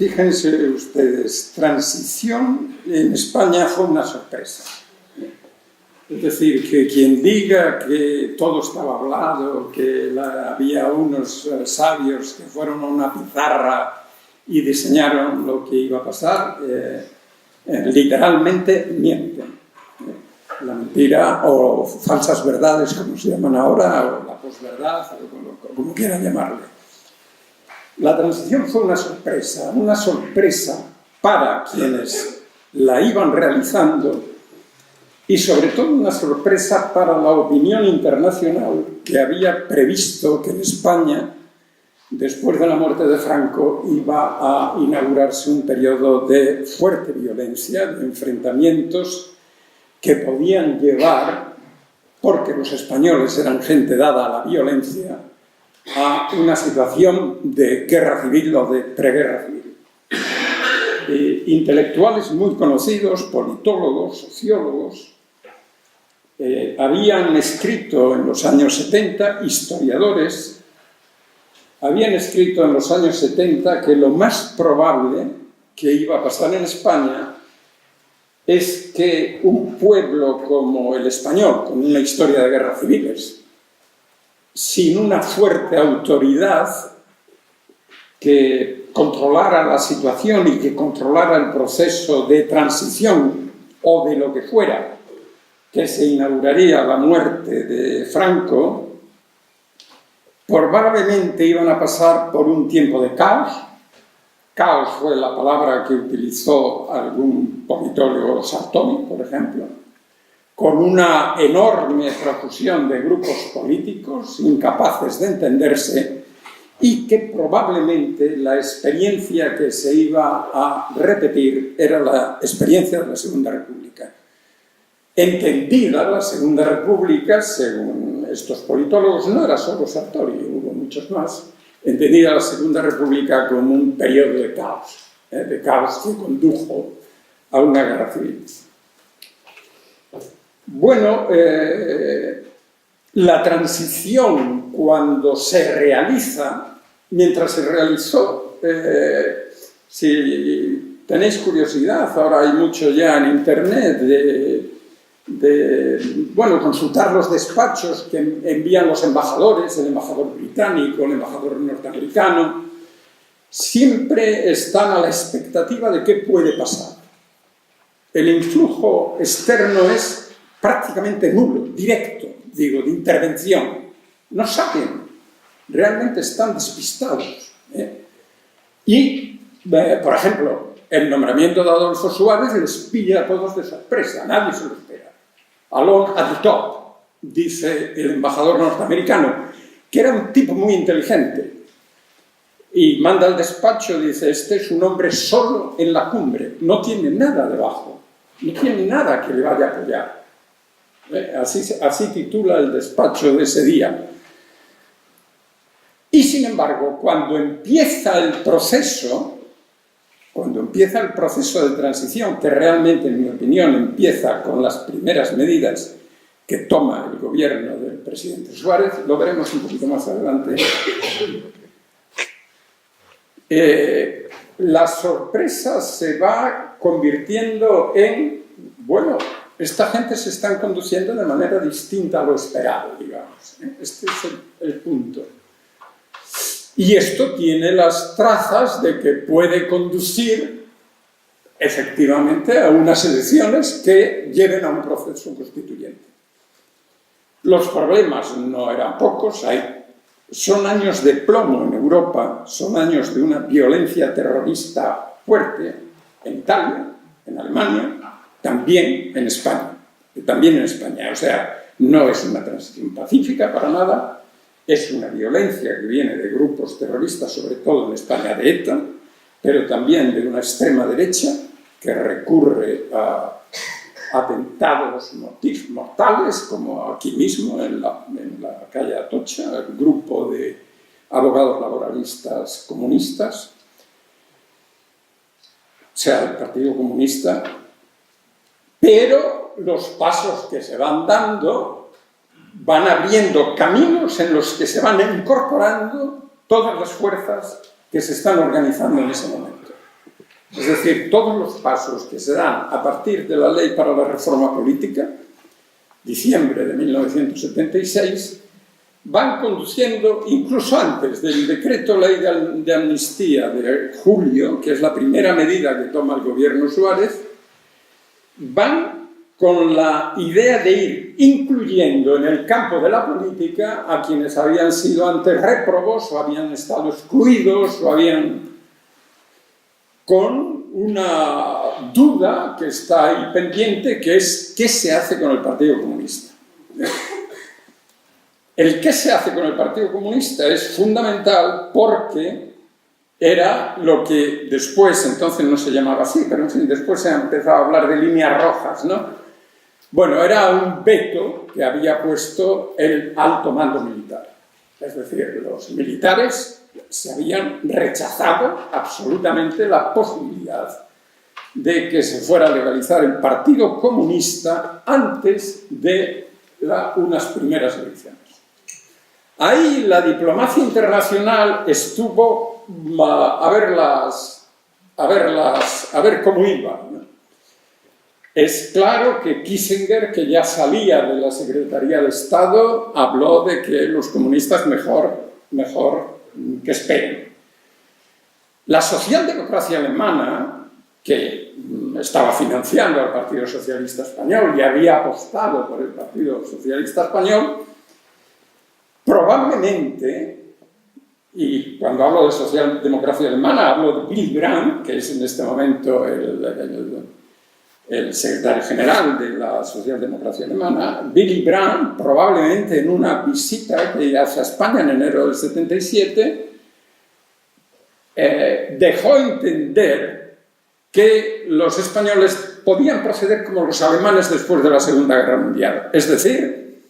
Fíjense ustedes, transición en España fue una sorpresa. Es decir, que quien diga que todo estaba hablado, que había unos sabios que fueron a una pizarra y diseñaron lo que iba a pasar, literalmente mienten. La mentira o falsas verdades, como se llaman ahora, o la posverdad, o como quieran llamarle. La transición fue una sorpresa para quienes la iban realizando y sobre todo una sorpresa para la opinión internacional que había previsto que en España, después de la muerte de Franco, iba a inaugurarse un periodo de fuerte violencia, de enfrentamientos que podían llevar, porque los españoles eran gente dada a la violencia, a una situación de guerra civil o de preguerra civil. Intelectuales muy conocidos, politólogos, sociólogos, habían escrito en los años 70, historiadores, habían escrito en los años 70 que lo más probable que iba a pasar en España es que un pueblo como el español, con una historia de guerras civiles, sin una fuerte autoridad que controlara la situación y que controlara el proceso de transición o de lo que fuera, que se inauguraría la muerte de Franco, probablemente iban a pasar por un tiempo de caos. Caos fue la palabra que utilizó algún politólogo, Sartori, por ejemplo, con una enorme profusión de grupos políticos incapaces de entenderse y que probablemente la experiencia que se iba a repetir era la experiencia de la Segunda República. Entendida la Segunda República, según estos politólogos, no era solo Sartori, hubo muchos más, entendida la Segunda República como un periodo de caos que condujo a una guerra civil. Bueno, la transición cuando se realiza, mientras se realizó, si tenéis curiosidad, ahora hay mucho ya en internet bueno, consultar los despachos que envían los embajadores, el embajador británico, el embajador norteamericano, siempre están a la expectativa de qué puede pasar. El influjo externo es prácticamente nulo, directo, digo, de intervención. No saben, realmente están despistados. Y, por ejemplo, el nombramiento de Adolfo Suárez les pilla a todos de sorpresa, nadie se lo espera. Alone at the top, dice el embajador norteamericano, que era un tipo muy inteligente. Y manda al despacho, dice, este es un hombre solo en la cumbre, no tiene nada debajo, no tiene nada que le vaya a apoyar. Así titula el despacho de ese día. Y sin embargo, cuando empieza el proceso de transición, que realmente, en mi opinión, empieza con las primeras medidas que toma el gobierno del presidente Suárez, lo veremos un poquito más adelante, la sorpresa se va convirtiendo en, bueno, esta gente se está conduciendo de manera distinta a lo esperado, digamos. Este es el punto. Y esto tiene las trazas de que puede conducir efectivamente a unas elecciones que lleven a un proceso constituyente. Los problemas no eran pocos, son años de plomo en Europa, son años de una violencia terrorista fuerte en Italia, en Alemania, también en España. O sea, no es una transición pacífica para nada, es una violencia que viene de grupos terroristas, sobre todo en España de ETA, pero también de una extrema derecha que recurre a atentados mortales, como aquí mismo en la calle Atocha, el grupo de abogados laboralistas comunistas, o sea, el Partido Comunista. Pero los pasos que se van dando van abriendo caminos en los que se van incorporando todas las fuerzas que se están organizando en ese momento. es decir, todos los pasos que se dan a partir de la Ley para la Reforma Política, diciembre de 1976, van conduciendo, incluso antes del decreto ley de amnistía de julio, que es la primera medida que toma el gobierno Suárez, van con la idea de ir incluyendo en el campo de la política a quienes habían sido antes réprobos o habían estado excluidos o habían... con una duda que está ahí pendiente, que es ¿qué se hace con el Partido Comunista? El qué se hace con el Partido Comunista es fundamental porque era lo que después, entonces no se llamaba así, pero en fin, después se ha empezado a hablar de líneas rojas, ¿no? Bueno, era un veto que había puesto el alto mando militar. Es decir, los militares se habían rechazado absolutamente la posibilidad de que se fuera a legalizar el Partido Comunista antes de unas primeras elecciones. Ahí la diplomacia internacional estuvo a ver cómo iba, ¿no? Es claro que Kissinger, que ya salía de la Secretaría de Estado, habló de que los comunistas mejor que esperen. La socialdemocracia alemana, que estaba financiando al Partido Socialista Español y había apostado por el Partido Socialista Español, probablemente, y cuando hablo de socialdemocracia alemana hablo de Willy Brandt, que es en este momento el secretario general de la socialdemocracia alemana, Willy Brandt, probablemente en una visita que hace a España en enero del 77, dejó entender que los españoles podían proceder como los alemanes después de la Segunda Guerra Mundial, es decir,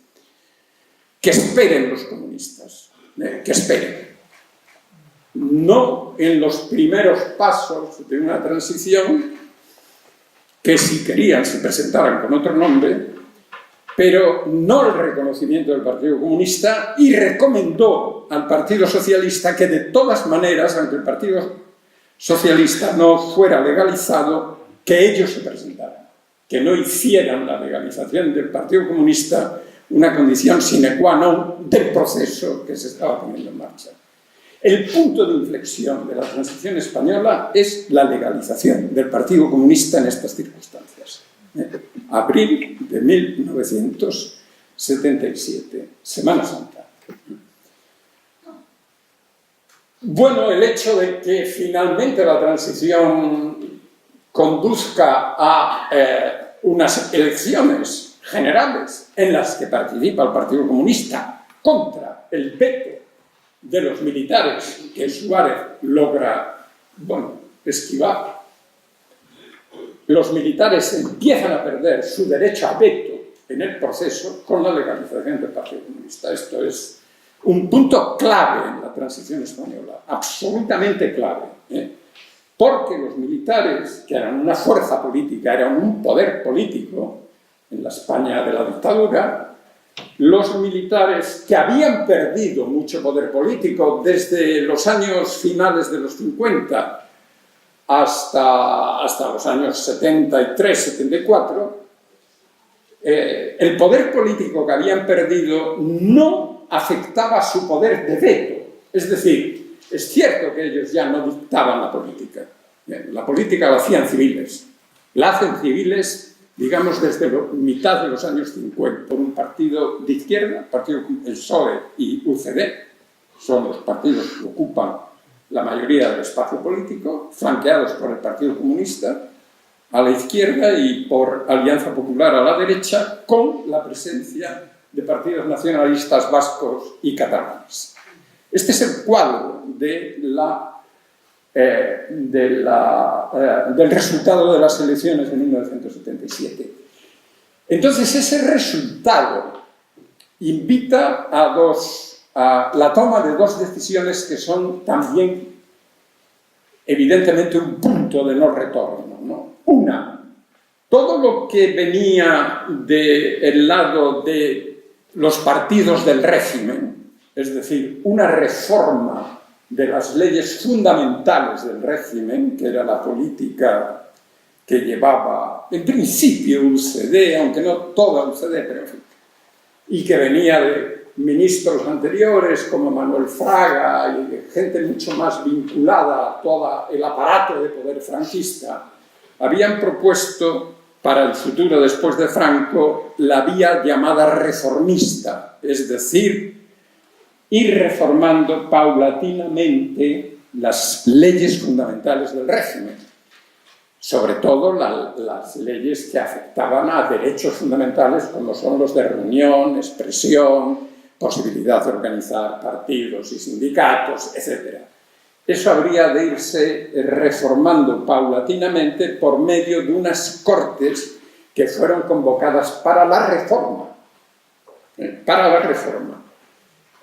que esperen los comunistas, que esperen. No en los primeros pasos de una transición, que si querían se presentaran con otro nombre, pero no el reconocimiento del Partido Comunista, y recomendó al Partido Socialista que de todas maneras, aunque el Partido Socialista no fuera legalizado, que ellos se presentaran, que no hicieran la legalización del Partido Comunista una condición sine qua non del proceso que se estaba poniendo en marcha. El punto de inflexión de la transición española es la legalización del Partido Comunista en estas circunstancias. Abril de 1977, Semana Santa. Bueno, el hecho de que finalmente la transición conduzca a unas elecciones generales en las que participa el Partido Comunista contra el veto de los militares que Suárez logra, esquivar. Los militares empiezan a perder su derecho a veto en el proceso con la legalización del Partido Comunista. Esto es un punto clave en la transición española, absolutamente clave, porque los militares, que eran una fuerza política, eran un poder político en la España de la dictadura, los militares que habían perdido mucho poder político desde los años finales de los 50 hasta los años 73, 74, el poder político que habían perdido no afectaba su poder de veto. Es decir, es cierto que ellos ya no dictaban la política. La política la hacían civiles. La hacen civiles, digamos, desde mitad de los años 50, por un partido de izquierda, el PSOE y UCD, son los partidos que ocupan la mayoría del espacio político, flanqueados por el Partido Comunista a la izquierda y por Alianza Popular a la derecha, con la presencia de partidos nacionalistas vascos y catalanes. Este es el cuadro del resultado de las elecciones de 1977. Entonces, ese resultado invita a la toma de dos decisiones que son también, evidentemente, un punto de no retorno, ¿no? Una, todo lo que venía del lado de los partidos del régimen, es decir, una reforma de las leyes fundamentales del régimen, que era la política que llevaba, en principio, UCD, aunque no toda UCD, pero en fin, y que venía de ministros anteriores como Manuel Fraga y de gente mucho más vinculada a todo el aparato de poder franquista, habían propuesto para el futuro después de Franco la vía llamada reformista, es decir, ir reformando paulatinamente las leyes fundamentales del régimen, sobre todo las leyes que afectaban a derechos fundamentales como son los de reunión, expresión, posibilidad de organizar partidos y sindicatos, etc. Eso habría de irse reformando paulatinamente por medio de unas cortes que fueron convocadas para la reforma. Para la reforma.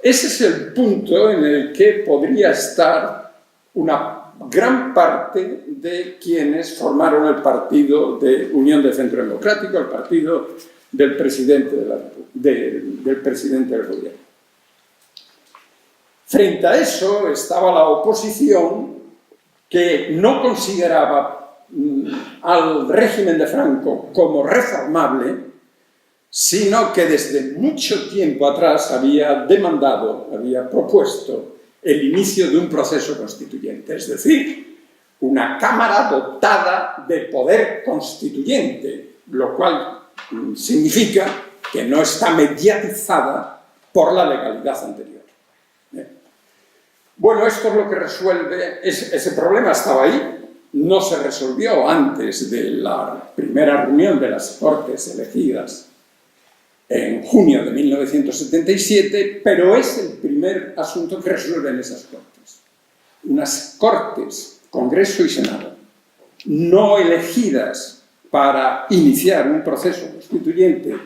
Ese es el punto en el que podría estar una gran parte de quienes formaron el partido de Unión de Centro Democrático, el partido del presidente, del presidente del gobierno. Frente a eso estaba la oposición que no consideraba al régimen de Franco como reformable, sino que desde mucho tiempo atrás había demandado, había propuesto el inicio de un proceso constituyente, es decir, una Cámara dotada de poder constituyente, lo cual significa que no está mediatizada por la legalidad anterior. Bueno, esto es lo que resuelve, ese problema estaba ahí, no se resolvió antes de la primera reunión de las Cortes elegidas en junio de 1977, pero es el primer asunto que resuelven esas Cortes. Unas Cortes, Congreso y Senado, no elegidas para iniciar un proceso constituyente,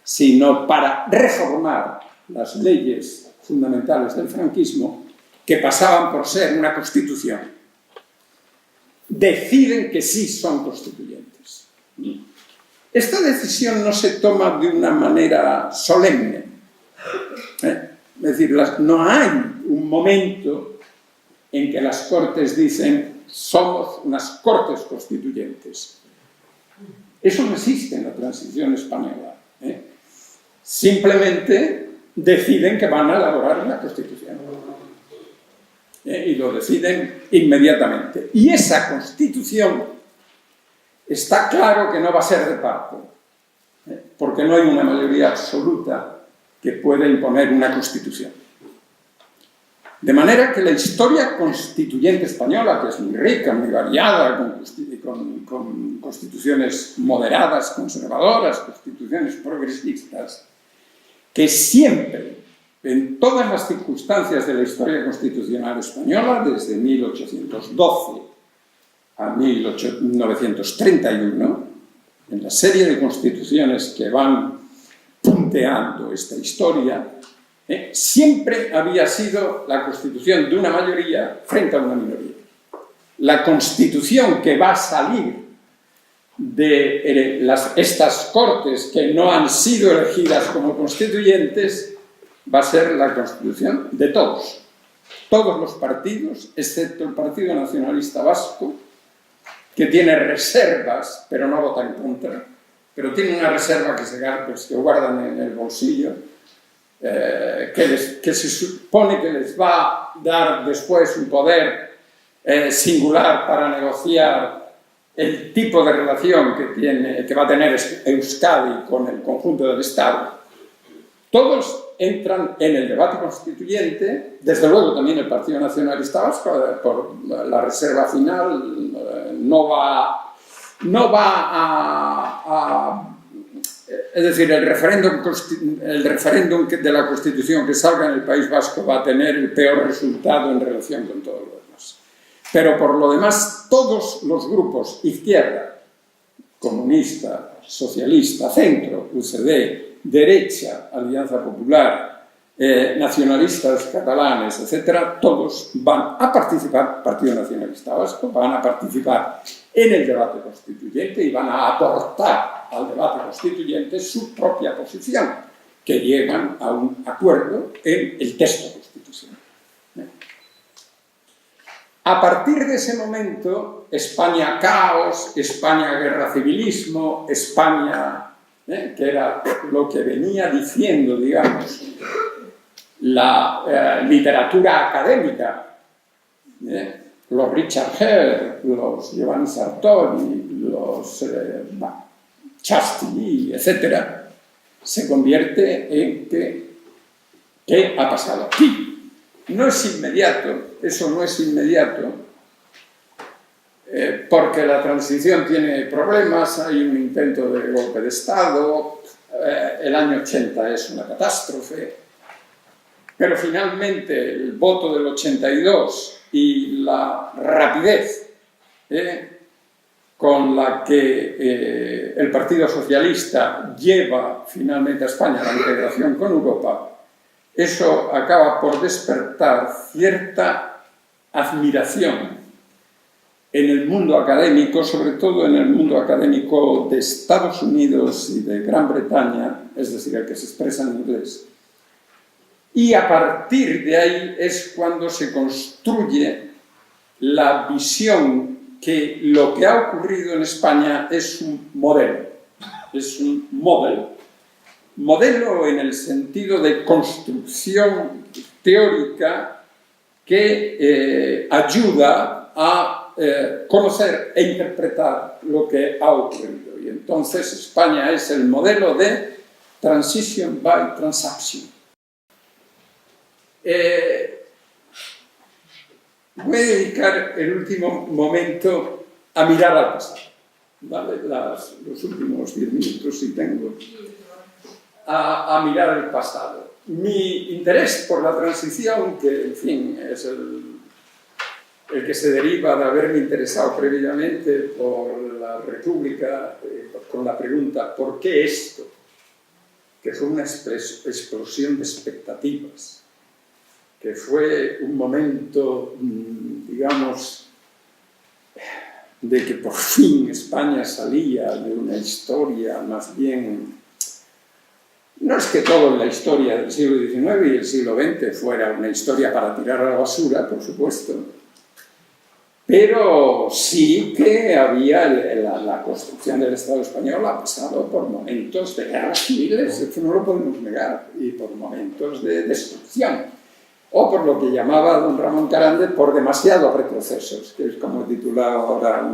sino para reformar las leyes fundamentales del franquismo, que pasaban por ser una constitución, deciden que sí son constituyentes. Esta decisión no se toma de una manera solemne. Es decir, no hay un momento en que las Cortes dicen somos unas Cortes constituyentes. Eso no existe en la transición española. Simplemente deciden que van a elaborar una constitución. Y lo deciden inmediatamente. Y esa constitución está claro que no va a ser de parte, porque no hay una mayoría absoluta que pueda imponer una constitución. De manera que la historia constituyente española, que es muy rica, muy variada, con constituciones moderadas, conservadoras, constituciones progresistas, que siempre, en todas las circunstancias de la historia constitucional española, desde 1812 a 1931, en la serie de constituciones que van punteando esta historia, siempre había sido la constitución de una mayoría frente a una minoría. La constitución que va a salir de estas Cortes que no han sido elegidas como constituyentes va a ser la constitución de todos. Todos los partidos, excepto el Partido Nacionalista Vasco, que tiene reservas, pero no vota en contra, pero tiene una reserva que guardan en el bolsillo, que se supone que les va a dar después un poder singular para negociar el tipo de relación que va a tener Euskadi con el conjunto del Estado. Todos entran en el debate constituyente, desde luego también el Partido Nacionalista Vasco, por la reserva final, no va a es decir, el referéndum de la Constitución que salga en el País Vasco va a tener el peor resultado en relación con todo lo demás. Pero por lo demás, todos los grupos, izquierda, comunista, socialista, centro, UCD, derecha, Alianza Popular, nacionalistas catalanes, etc., todos van a participar, Partido Nacionalista Vasco, van a participar en el debate constituyente y van a aportar al debate constituyente su propia posición, que llegan a un acuerdo en el texto constitucional. A partir de ese momento, España caos, España guerra civilismo, España, que era lo que venía diciendo, digamos, la literatura académica, los Richard Hare, los Giovanni Sartori, los Chastity, etc., se convierte en que ¿qué ha pasado aquí? No es inmediato, eso no es inmediato, porque la transición tiene problemas, hay un intento de golpe de Estado, el año 80 es una catástrofe, pero finalmente el voto del 82 y la rapidez con la que el Partido Socialista lleva finalmente a España a la integración con Europa, eso acaba por despertar cierta admiración en el mundo académico, sobre todo en el mundo académico de Estados Unidos y de Gran Bretaña, es decir, el que se expresa en inglés. Y a partir de ahí es cuando se construye la visión que lo que ha ocurrido en España es un modelo, modelo en el sentido de construcción teórica que ayuda a conocer e interpretar lo que ha ocurrido. Y entonces España es el modelo de transition by transaction. Voy a dedicar el último momento a mirar al pasado, ¿vale? Los últimos 10 minutos, si tengo, a mirar el pasado. Mi interés por la transición, que en fin es el que se deriva de haberme interesado previamente por la República, con la pregunta ¿por qué esto? Que fue una explosión de expectativas, que fue un momento, digamos, de que por fin España salía de una historia más bien... No es que todo en la historia del siglo XIX y el siglo XX fuera una historia para tirar a la basura, por supuesto, pero sí que había la construcción del Estado español ha pasado por momentos de guerras civiles, eso no lo podemos negar, y por momentos de destrucción, o por lo que llamaba don Ramón Carande, por demasiados retrocesos, que es como he titulado ahora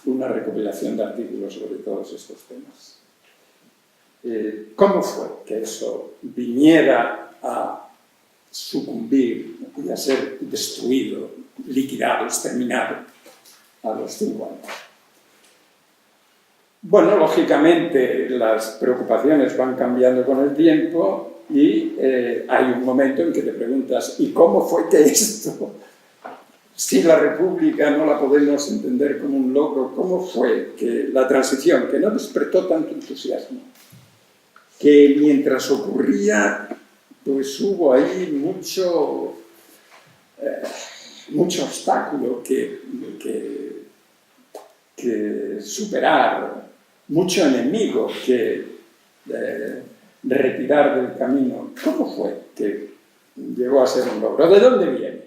una recopilación de artículos sobre todos estos temas. ¿Cómo fue que eso viniera a sucumbir y a ser destruido, liquidado, exterminado a los 5 años? Bueno, lógicamente las preocupaciones van cambiando con el tiempo y hay un momento en que te preguntas ¿y cómo fue que esto, si la República no la podemos entender como un logro, cómo fue que la transición, que no despertó tanto entusiasmo, que mientras ocurría, pues hubo ahí mucho obstáculo que superar, mucho enemigo que retirar del camino? ¿Cómo fue que llegó a ser un logro? ¿De dónde viene?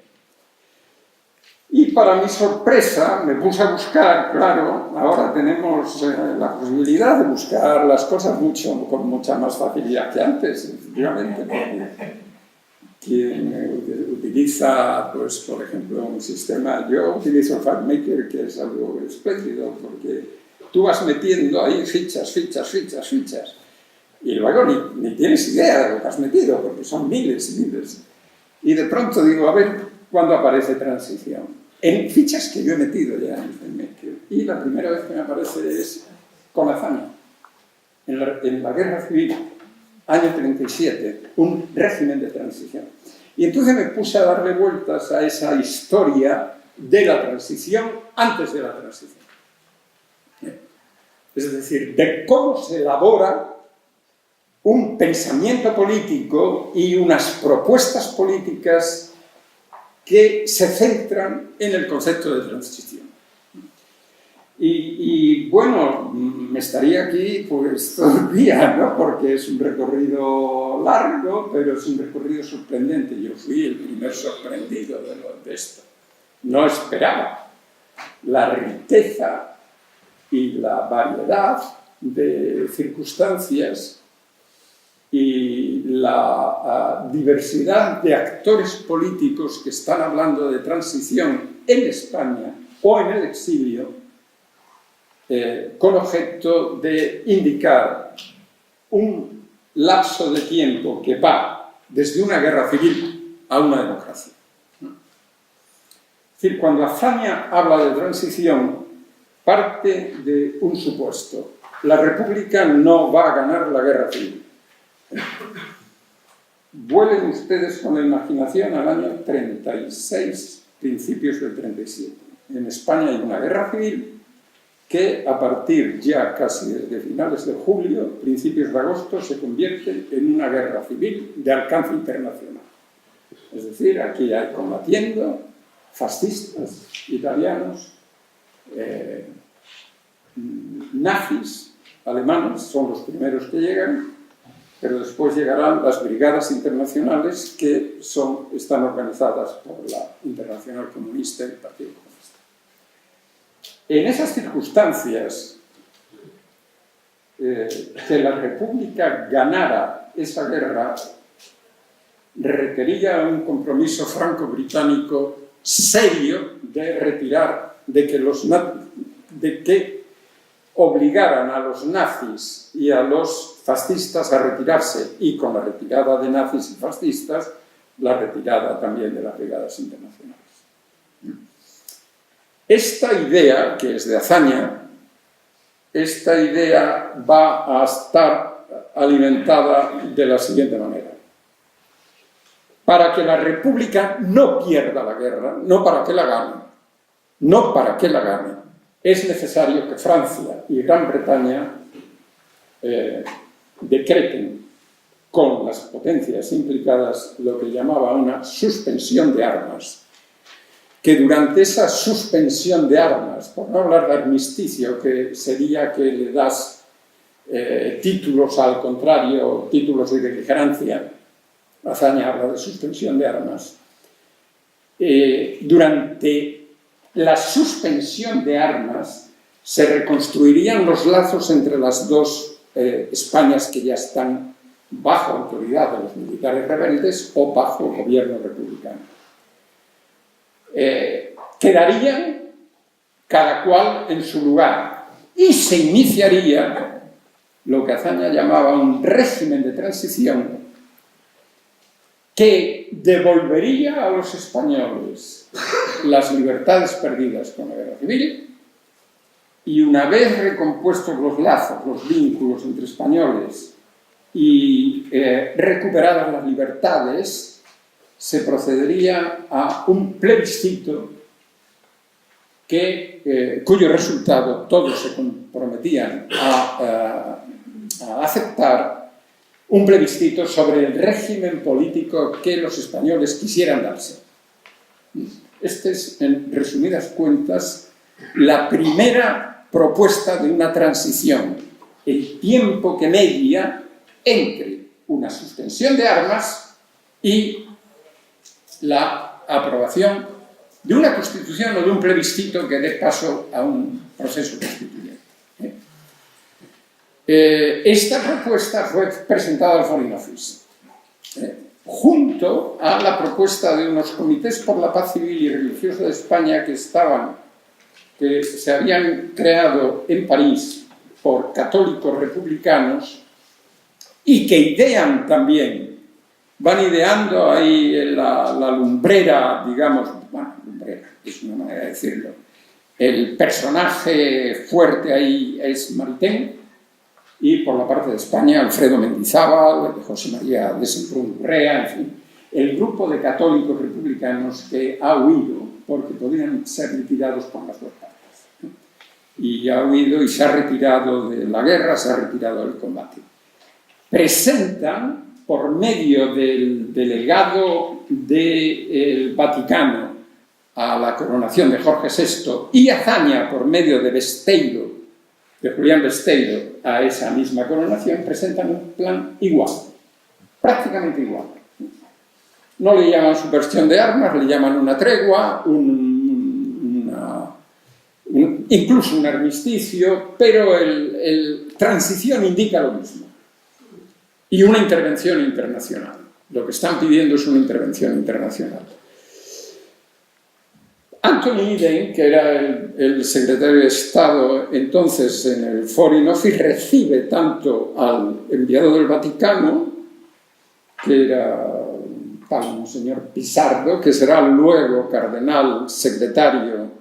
Y para mi sorpresa me puse a buscar, claro, ahora tenemos la posibilidad de buscar las cosas con mucha más facilidad que antes, efectivamente, porque quien utiliza, pues, por ejemplo, un sistema, yo utilizo el FactMaker, que es algo espléndido, porque tú vas metiendo ahí fichas, y luego ni tienes idea de lo que has metido, porque son miles y miles. Y de pronto digo, a ver, ¿cuándo aparece transición? En fichas que yo he metido ya en el FactMaker. Y la primera vez que me aparece es con Azaña, en la Guerra Civil, año 37, un régimen de transición. Y entonces me puse a darle vueltas a esa historia de la transición antes de la transición. Es decir, de cómo se elabora un pensamiento político y unas propuestas políticas que se centran en el concepto de transición. Y bueno, me estaría aquí pues todo el día, ¿no? Porque es un recorrido largo, pero es un recorrido sorprendente. Yo fui el primer sorprendido de esto. no esperaba la riqueza y la variedad de circunstancias y la diversidad de actores políticos que están hablando de transición en España o en el exilio, con objeto de indicar un lapso de tiempo que va desde una guerra civil a una democracia. Es decir, cuando Azaña habla de transición, parte de un supuesto: la República no va a ganar la guerra civil. Vuelen ustedes con la imaginación al año 36, principios del 37. En España hay una guerra civil que a partir ya casi desde finales de julio, principios de agosto, se convierte en una guerra civil de alcance internacional. Es decir, aquí hay combatiendo fascistas italianos, nazis alemanes, son los primeros que llegan, pero después llegarán las brigadas internacionales que están organizadas por la Internacional Comunista y el Partido Comunista. En esas circunstancias, que la República ganara esa guerra requería un compromiso franco-británico serio de retirar, de que obligaran a los nazis y a los fascistas a retirarse, y con la retirada de nazis y fascistas, la retirada también de las brigadas internacionales. Esta idea, que es de Azaña, esta idea va a estar alimentada de la siguiente manera: para que la República no pierda la guerra, no para que la gane, es necesario que Francia y Gran Bretaña decreten con las potencias implicadas lo que llamaba una suspensión de armas, que durante esa suspensión de armas, por no hablar de armisticio, que sería que le das títulos al contrario, títulos de beligerancia, Azaña habla de suspensión de armas, durante la suspensión de armas se reconstruirían los lazos entre las dos Españas que ya están bajo autoridad de los militares rebeldes o bajo gobierno republicano. Quedarían cada cual en su lugar y se iniciaría lo que Azaña llamaba un régimen de transición que devolvería a los españoles las libertades perdidas con la guerra civil, y una vez recompuestos los lazos, los vínculos entre españoles y recuperadas las libertades, se procedería a un plebiscito cuyo resultado todos se comprometían a aceptar, un plebiscito sobre el régimen político que los españoles quisieran darse. Esta es, en resumidas cuentas, la primera propuesta de una transición, el tiempo que media entre una suspensión de armas y la aprobación de una constitución o de un plebiscito que dé paso a un proceso constituyente. Esta propuesta fue presentada al Foreign Office, junto a la propuesta de unos comités por la paz civil y religiosa de España que se habían creado en París por católicos republicanos y que van ideando ahí la lumbrera, digamos, bueno, lumbrera es una manera de decirlo. El personaje fuerte ahí es Maritain, y por la parte de España Alfredo Mendizábal, José María de Semprún Urrea, en fin, el grupo de católicos republicanos que ha huido porque podían ser liquidados por las dos partes. Y ha huido y se ha retirado de la guerra, se ha retirado del combate. Presentan, por medio del delegado del Vaticano a la coronación de Jorge VI, y Azaña, por medio de Julián Besteiro, a esa misma coronación, presentan un plan igual, prácticamente igual. No le llaman subversión de armas, le llaman una tregua, un incluso un armisticio, pero transición indica lo mismo. Y una intervención internacional. Lo que están pidiendo es una intervención internacional. Anthony Eden, que era el secretario de Estado entonces en el Foreign Office, recibe tanto al enviado del Vaticano, que era Monseñor Pisardo, que será luego cardenal secretario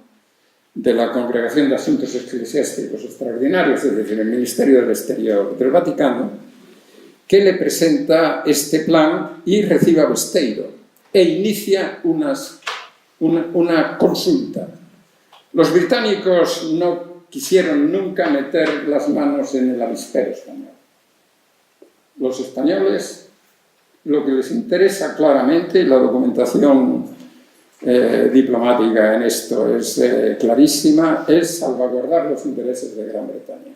de la Congregación de Asuntos Eclesiásticos Extraordinarios, es decir, el Ministerio del Exterior del Vaticano, que le presenta este plan y recibe a Besteiro e inicia una consulta. Los británicos no quisieron nunca meter las manos en el avispero español. Los españoles, lo que les interesa claramente, y la documentación diplomática en esto es clarísima, es salvaguardar los intereses de Gran Bretaña.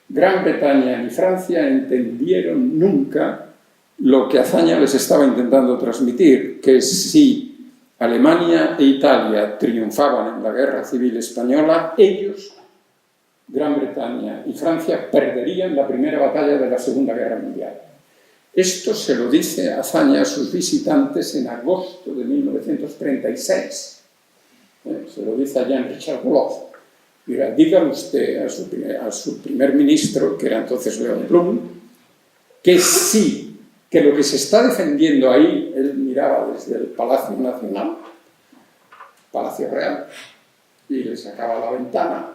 Gran Bretaña ni Francia entendieron nunca lo que Azaña les estaba intentando transmitir, que si Alemania e Italia triunfaban en la Guerra Civil Española, ellos, Gran Bretaña y Francia, perderían la primera batalla de la Segunda Guerra Mundial. Esto se lo dice Azaña a sus visitantes en agosto de 1936. Se lo dice a Jean-Richard Wolff. Mira, dígale usted a su primer ministro, que era entonces Leon Blum, que sí, que lo que se está defendiendo ahí, él miraba desde el Palacio Nacional, Palacio Real, y le sacaba la ventana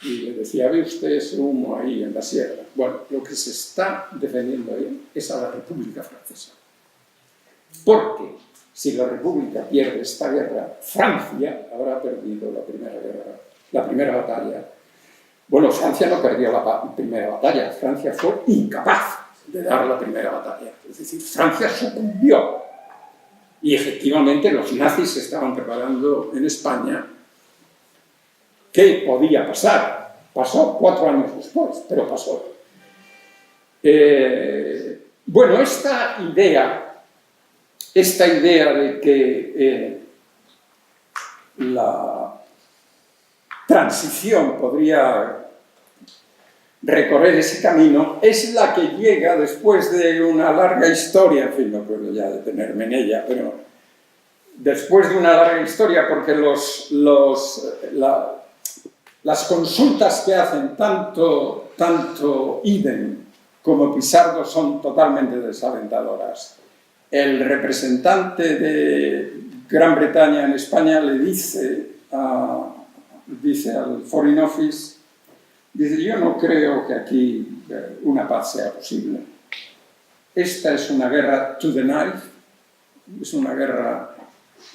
y le decía, ve usted ese humo ahí en la sierra. Bueno, lo que se está defendiendo ahí es a la República Francesa. Porque si la República pierde esta guerra, Francia habrá perdido la primera batalla. Bueno, Francia no perdió la primera batalla, Francia fue incapaz de dar la primera batalla. Es decir, Francia sucumbió. Y efectivamente los nazis se estaban preparando en España. ¿Qué podía pasar? Pasó 4 años después, pero pasó. Bueno, esta idea de que la transición podría recorrer ese camino es la que llega después de una larga historia, en fin, no puedo ya detenerme en ella, pero después de una larga historia, porque las consultas que hacen tanto Eden como Pisardo son totalmente desalentadoras. El representante de Gran Bretaña en España le dice al Foreign Office, dice, yo no creo que aquí una paz sea posible. Esta es una guerra to the knife, es una guerra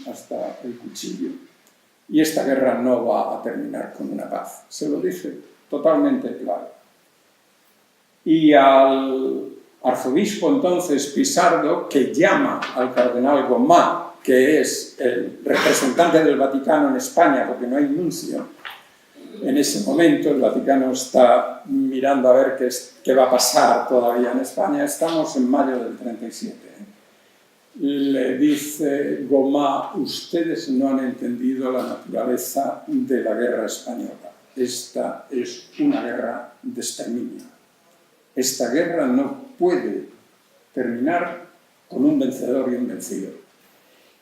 hasta el cuchillo. Y esta guerra no va a terminar con una paz. Se lo dice totalmente claro. Y al arzobispo entonces Pisardo, que llama al cardenal Gomá, que es el representante del Vaticano en España, porque no hay nuncio en ese momento, el Vaticano está mirando a ver qué va a pasar todavía en España, estamos en mayo del 37. Le dice Gomá, ustedes no han entendido la naturaleza de la guerra española. Esta es una guerra de exterminio. Esta guerra no puede terminar con un vencedor y un vencido.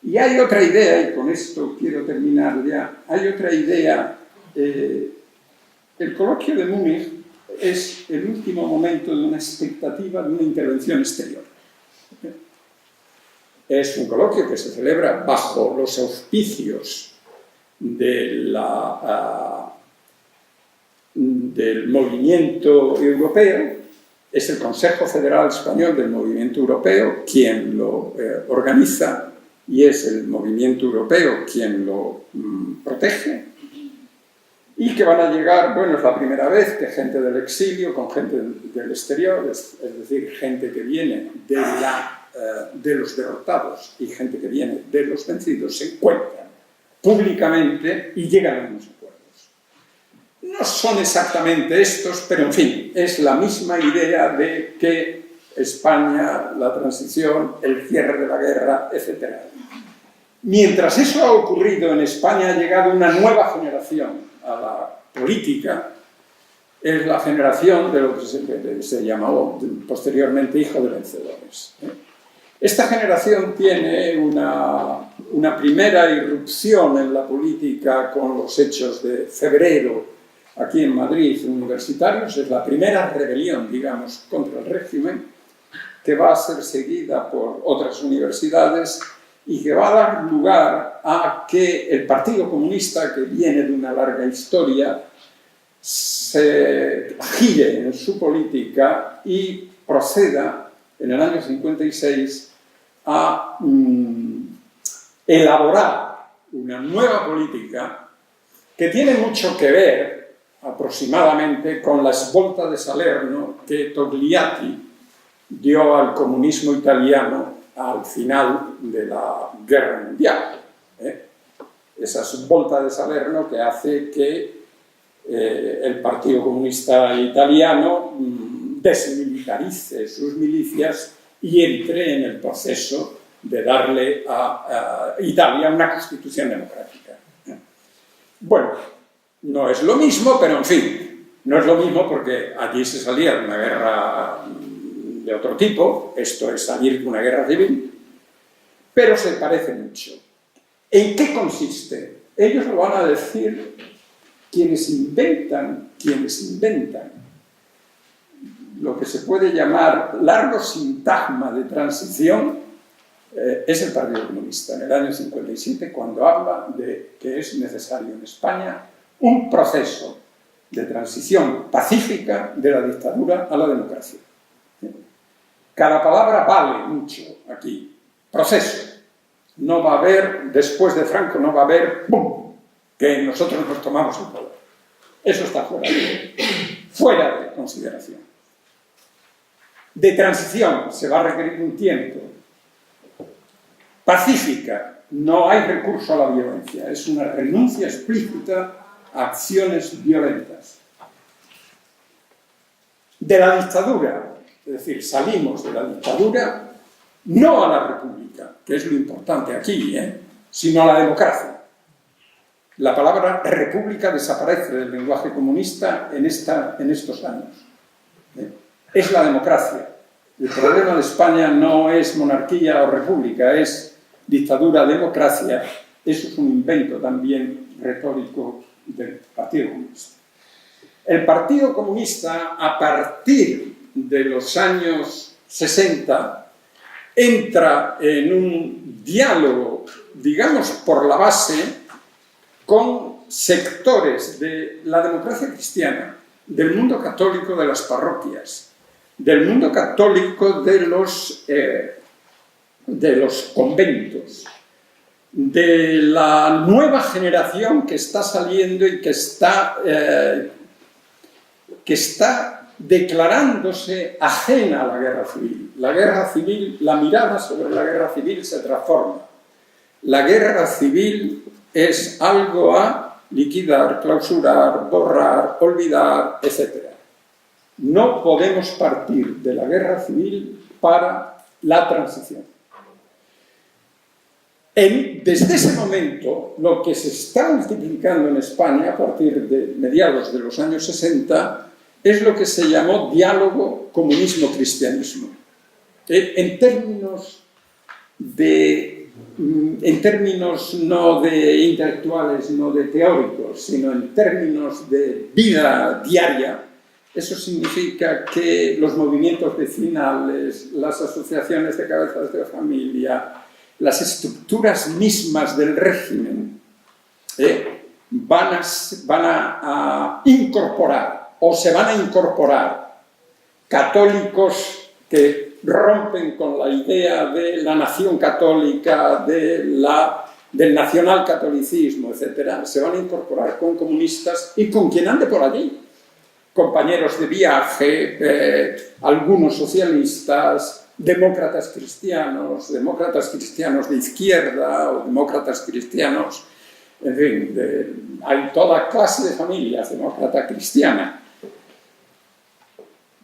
Y hay otra idea, y con esto quiero terminar ya, hay otra idea. El coloquio de Múnich es el último momento de una expectativa de una intervención exterior. Es un coloquio que se celebra bajo los auspicios del movimiento europeo. Es el Consejo Federal Español del Movimiento Europeo quien lo organiza y es el Movimiento Europeo quien lo protege. Y que van a llegar, bueno, es la primera vez que gente del exilio con gente del exterior, es decir, gente que viene de los derrotados y gente que viene de los vencidos, se encuentran públicamente y llegan a unos acuerdos. No son exactamente estos, pero en fin, es la misma idea de que España, la transición, el cierre de la guerra, etc. Mientras eso ha ocurrido en España, ha llegado una nueva generación a política, es la generación de lo que se llamó posteriormente Hijo de Vencedores. Esta generación tiene una primera irrupción en la política con los hechos de febrero aquí en Madrid, universitarios. Es la primera rebelión, digamos, contra el régimen, que va a ser seguida por otras universidades y que va a dar lugar a que el Partido Comunista, que viene de una larga historia, se gire en su política y proceda en el año 56 a elaborar una nueva política que tiene mucho que ver aproximadamente con la svolta de Salerno que Togliatti dio al comunismo italiano al final de la Guerra Mundial. Esa svolta de Salerno que hace que el Partido Comunista Italiano desmilitarice sus milicias y entre en el proceso de darle a Italia una constitución democrática. Bueno, no es lo mismo, pero en fin, no es lo mismo porque allí se salía de una guerra de otro tipo, esto es salir de una guerra civil, pero se parece mucho. ¿En qué consiste? Ellos lo van a decir quienes inventan lo que se puede llamar largo sintagma de transición, es el Partido Comunista, en el año 57, cuando habla de que es necesario en España un proceso de transición pacífica de la dictadura a la democracia. Cada palabra vale mucho aquí. Proceso. No va a haber, después de Franco, no va a haber ¡pum!, que nosotros nos tomamos el poder. Eso está fuera de consideración. De transición se va a requerir un tiempo. Pacífica, no hay recurso a la violencia, es una renuncia explícita a acciones violentas. De la dictadura, es decir, salimos de la dictadura no a la república, que es lo importante aquí, sino a la democracia. La palabra república desaparece del lenguaje comunista en estos años. Es la democracia. El problema de España no es monarquía o república, es dictadura, democracia. Eso es un invento también retórico del Partido Comunista. El Partido Comunista, a partir de los años 60, entra en un diálogo, digamos, por la base, con sectores de la democracia cristiana, del mundo católico de las parroquias, del mundo católico de los conventos, de la nueva generación que está saliendo y que está declarándose ajena a la guerra civil. La guerra civil, la mirada sobre la guerra civil se transforma. La guerra civil es algo a liquidar, clausurar, borrar, olvidar, etc. No podemos partir de la guerra civil para la transición. Desde ese momento, lo que se está multiplicando en España a partir de mediados de los años 60 es lo que se llamó diálogo comunismo-cristianismo. En términos no de intelectuales, no de teóricos, sino en términos de vida diaria, eso significa que los movimientos vecinales, las asociaciones de cabezas de familia, las estructuras mismas del régimen van a incorporar o se van a incorporar católicos que rompen con la idea de la nación católica, del nacionalcatolicismo, etc. Se van a incorporar con comunistas y con quien ande por allí. Compañeros de viaje, algunos socialistas, demócratas cristianos de izquierda o demócratas cristianos, en fin, hay toda clase de familias demócrata cristiana.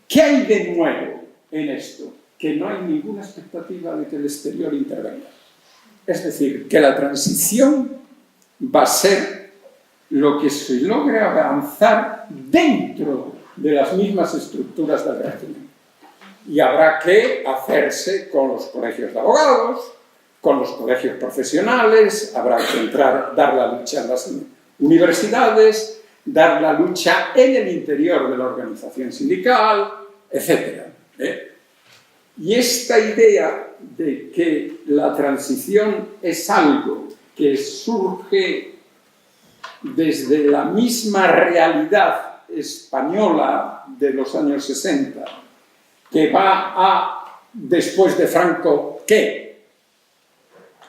¿Qué hay de nuevo en esto? Que no hay ninguna expectativa de que el exterior intervenga. Es decir, que la transición va a ser lo que se logre avanzar dentro de las mismas estructuras del régimen. Y habrá que hacerse con los colegios de abogados, con los colegios profesionales, habrá que dar la lucha en las universidades, dar la lucha en el interior de la organización sindical, etc. Y esta idea de que la transición es algo que surge desde la misma realidad española de los años 60, que va a, después de Franco, ¿qué?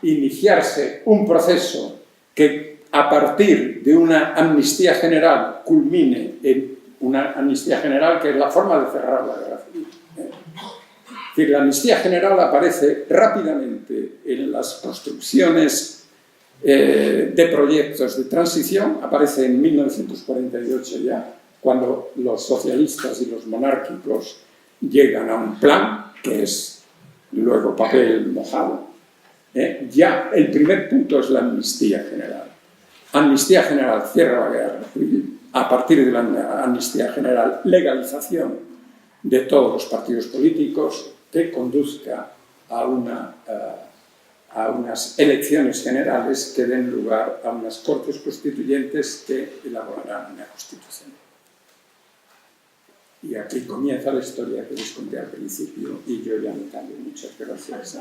Iniciarse un proceso que a partir de una amnistía general culmine en una amnistía general que es la forma de cerrar la guerra civil. Es decir, la amnistía general aparece rápidamente en las construcciones de proyectos de transición, aparece en 1948 ya, cuando los socialistas y los monárquicos llegan a un plan, que es luego papel mojado. Ya el primer punto es la amnistía general. Amnistía general cierra la guerra civil. A partir de la amnistía general, legalización de todos los partidos políticos que conduzca a unas elecciones generales que den lugar a unas cortes constituyentes que elaborarán una constitución. Y aquí comienza la historia que les conté al principio y yo ya me cambio. Muchas gracias.